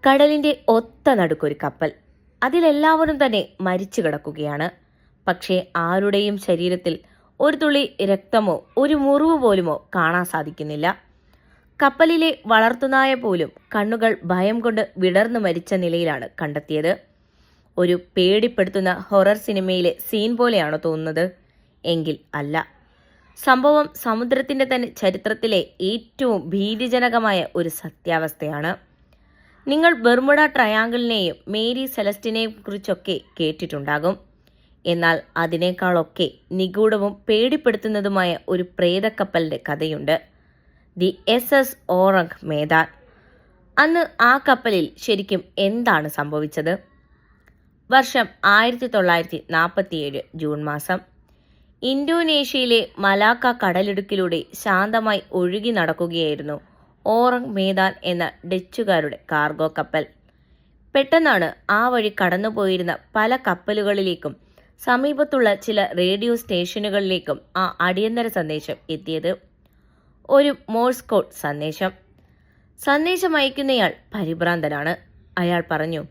കടലിന്റെ ഒത്ത നടുക്കൊരു കപ്പൽ. അതിലെല്ലാവരും തന്നെ മരിച്ചു കിടക്കുകയാണ്. പക്ഷേ ആരുടെയും ശരീരത്തിൽ ഒരു തുള്ളി രക്തമോ ഒരു മുറിവ് പോലുമോ കാണാൻ സാധിക്കുന്നില്ല. കപ്പലിലെ വളർത്തുനായ പോലും കണ്ണുകൾ ഭയം കൊണ്ട് വിടർന്നു മരിച്ച നിലയിലാണ് കണ്ടെത്തിയത്. ഒരു പേടിപ്പെടുത്തുന്ന ഹൊറർ സിനിമയിലെ സീൻ പോലെയാണോ തോന്നുന്നത്? എങ്കിൽ അല്ല. സംഭവം സമുദ്രത്തിന്റെ തന്നെ ചരിത്രത്തിലെ ഏറ്റവും ഭീതിജനകമായ ഒരു സത്യാവസ്ഥയാണ്. നിങ്ങൾ ബെർമുഡ ട്രയാങ്കിളിനെയും മേരി സെലസ്റ്റിനെയും കുറിച്ചൊക്കെ കേട്ടിട്ടുണ്ടാകും. എന്നാൽ അതിനേക്കാളൊക്കെ നിഗൂഢവും പേടിപ്പെടുത്തുന്നതുമായ ഒരു പ്രേതക്കപ്പലിന്റെ കഥയുണ്ട്. The SS Ourang Medan. അന്ന് ആ കപ്പലിൽ ശരിക്കും എന്താണ് സംഭവിച്ചത്? വർഷം 1947 ജൂൺ മാസം. ഇന്തോനേഷ്യയിലെ മലാക്ക കടലിടുക്കിലൂടെ ശാന്തമായി ഒഴുകി നടക്കുകയായിരുന്നു ഓറങ് മേദാൻ എന്ന ഡച്ചുകാരുടെ കാർഗോ കപ്പൽ. പെട്ടെന്നാണ് ആ വഴി കടന്നുപോയിരുന്ന പല കപ്പലുകളിലേക്കും സമീപത്തുള്ള ചില റേഡിയോ സ്റ്റേഷനുകളിലേക്കും ആ അടിയന്തര സന്ദേശം എത്തിയത്. ഒരു മോഴ്സ് കോഡ് സന്ദേശം. സന്ദേശം അയക്കുന്നയാൾ പരിഭ്രാന്തനാണ്. അയാൾ പറഞ്ഞു,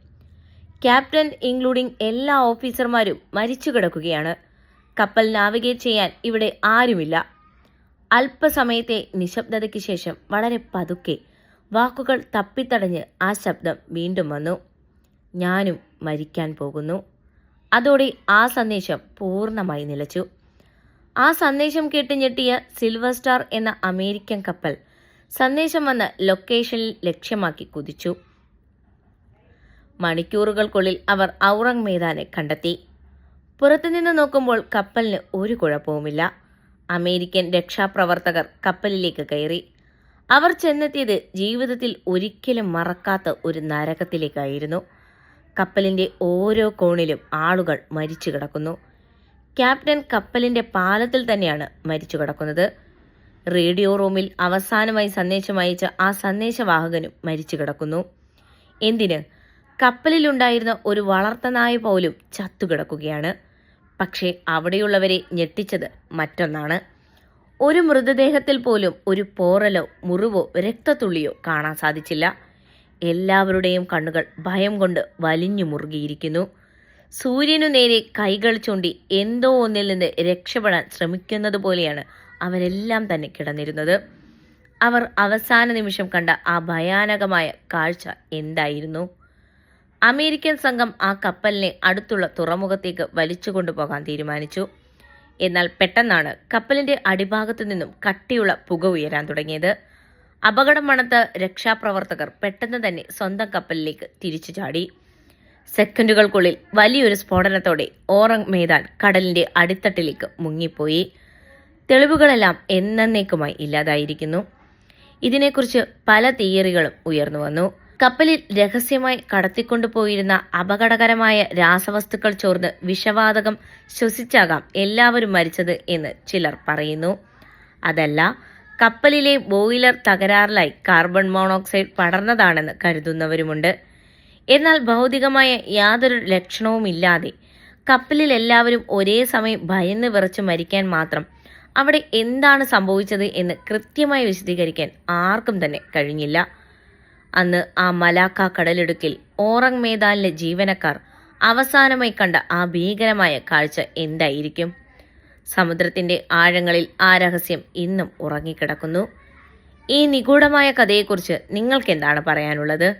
ക്യാപ്റ്റൻ ഇൻക്ലൂഡിംഗ് എല്ലാ ഓഫീസർമാരും മരിച്ചു കിടക്കുകയാണ്. കപ്പൽ നാവിഗേറ്റ് ചെയ്യാൻ ഇവിടെ ആരുമില്ല. അല്പസമയത്തെ നിശബ്ദതയ്ക്ക് ശേഷം വളരെ പതുക്കെ വാക്കുകൾ തപ്പിത്തടഞ്ഞ് ആ ശബ്ദം വീണ്ടും വന്നു. ഞാനും മരിക്കാൻ പോകുന്നു. അതോടെ ആ സന്ദേശം പൂർണ്ണമായി നിലച്ചു. ആ സന്ദേശം കേട്ട് ഞെട്ടിയ സിൽവർ സ്റ്റാർ എന്ന അമേരിക്കൻ കപ്പൽ സന്ദേശം വന്ന ലൊക്കേഷനിൽ ലക്ഷ്യമാക്കി കുതിച്ചു. മണിക്കൂറുകൾക്കുള്ളിൽ അവർ ഔറങ് മേദാനെ കണ്ടെത്തി. പുറത്തുനിന്ന് നോക്കുമ്പോൾ കപ്പലിന് ഒരു കുഴപ്പവുമില്ല. അമേരിക്കൻ രക്ഷാപ്രവർത്തകർ കപ്പലിലേക്ക് കയറി. അവർ ചെന്നെത്തിയത് ജീവിതത്തിൽ ഒരിക്കലും മറക്കാത്ത ഒരു നരകത്തിലേക്കായിരുന്നു. കപ്പലിന്റെ ഓരോ കോണിലും ആളുകൾ മരിച്ചു കിടക്കുന്നു. ക്യാപ്റ്റൻ കപ്പലിന്റെ പാലത്തിൽ തന്നെയാണ് മരിച്ചു കിടക്കുന്നത്. റേഡിയോ റൂമിൽ അവസാനമായി സന്ദേശം അയച്ച ആ സന്ദേശവാഹകനും മരിച്ചു കിടക്കുന്നു. എന്തിന്? കപ്പലിലുണ്ടായിരുന്ന ഒരു വളർത്തനായ പോലും ചത്തുകിടക്കുകയാണ്. പക്ഷേ അവിടെയുള്ളവരെ ഞെട്ടിച്ചത് മറ്റൊന്നാണ്. ഒരു മൃതദേഹത്തിൽ പോലും ഒരു പോറലോ മുറിവോ രക്തത്തുള്ളിയോ കാണാൻ സാധിച്ചില്ല. എല്ലാവരുടെയും കണ്ണുകൾ ഭയം കൊണ്ട് വലിഞ്ഞു മുറുകിയിരിക്കുന്നു. സൂര്യനു നേരെ കൈകൾ ചൂണ്ടി എന്തോ ഒന്നിൽ നിന്ന് രക്ഷപ്പെടാൻ ശ്രമിക്കുന്നത് പോലെയാണ് അവരെല്ലാം തന്നെ കിടന്നിരുന്നത്. അവർ അവസാന നിമിഷം കണ്ട ആ ഭയാനകമായ കാഴ്ച എന്തായിരുന്നു? അമേരിക്കൻ സംഘം ആ കപ്പലിനെ അടുത്തുള്ള തുറമുഖത്തേക്ക് വലിച്ചു കൊണ്ടുപോകാൻ തീരുമാനിച്ചു. എന്നാൽ പെട്ടെന്നാണ് കപ്പലിന്റെ അടിഭാഗത്തു നിന്നും കട്ടിയുള്ള പുക ഉയരാൻ തുടങ്ങിയത്. അപകടം മണത്ത രക്ഷാപ്രവർത്തകർ പെട്ടെന്ന് തന്നെ സ്വന്തം കപ്പലിലേക്ക് തിരിച്ചു ചാടി. സെക്കൻഡുകൾക്കുള്ളിൽ വലിയൊരു സ്ഫോടനത്തോടെ ഓറങ് മേദാൻ കടലിന്റെ അടിത്തട്ടിലേക്ക് മുങ്ങിപ്പോയി. തെളിവുകളെല്ലാം എന്നേക്കുമായി ഇല്ലാതായിരിക്കുന്നു. ഇതിനെക്കുറിച്ച് പല തിയറികളും ഉയർന്നു വന്നു. കപ്പലിൽ രഹസ്യമായി കടത്തിക്കൊണ്ടുപോയിരുന്ന അപകടകരമായ രാസവസ്തുക്കൾ ചോർന്ന് വിഷവാതകം ശ്വസിച്ചാകാം എല്ലാവരും മരിച്ചത് എന്ന് ചിലർ പറയുന്നു. അതല്ല, കപ്പലിലെ ബോയിലർ തകരാറിലായി കാർബൺ മോണോക്സൈഡ് പടർന്നതാണെന്ന് കരുതുന്നവരുമുണ്ട്. എന്നാൽ ഭൗതികമായ യാതൊരു ലക്ഷണവുമില്ലാതെ കപ്പലിൽ എല്ലാവരും ഒരേ സമയം ഭയന്ന് വിറച്ച് മരിക്കാൻ മാത്രം അവിടെ എന്താണ് സംഭവിച്ചത് എന്ന് കൃത്യമായി വിശദീകരിക്കാൻ ആർക്കും തന്നെ കഴിഞ്ഞില്ല. അന്ന് ആ മലാക്ക കടലിടുക്കിൽ ഓറങ് മേദാനിലെ ജീവനക്കാർ അവസാനമായി കണ്ട ആ ഭീകരമായ കാഴ്ച എന്തായിരിക്കും? സമുദ്രത്തിന്റെ ആഴങ്ങളിൽ ആ രഹസ്യം ഇന്നും ഉറങ്ങിക്കിടക്കുന്നു. ഈ നിഗൂഢമായ കഥയെക്കുറിച്ച് നിങ്ങൾക്ക് എന്താണ് പറയാനുള്ളത്?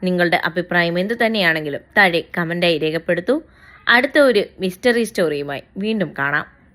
നിങ്ങളുടെ അഭിപ്രായം എന്തു തന്നെയാണെങ്കിലും താഴെ കമന്റായി രേഖപ്പെടുത്തൂ. അടുത്ത ഒരു മിസ്റ്ററി സ്റ്റോറിയുമായി വീണ്ടും കാണാം.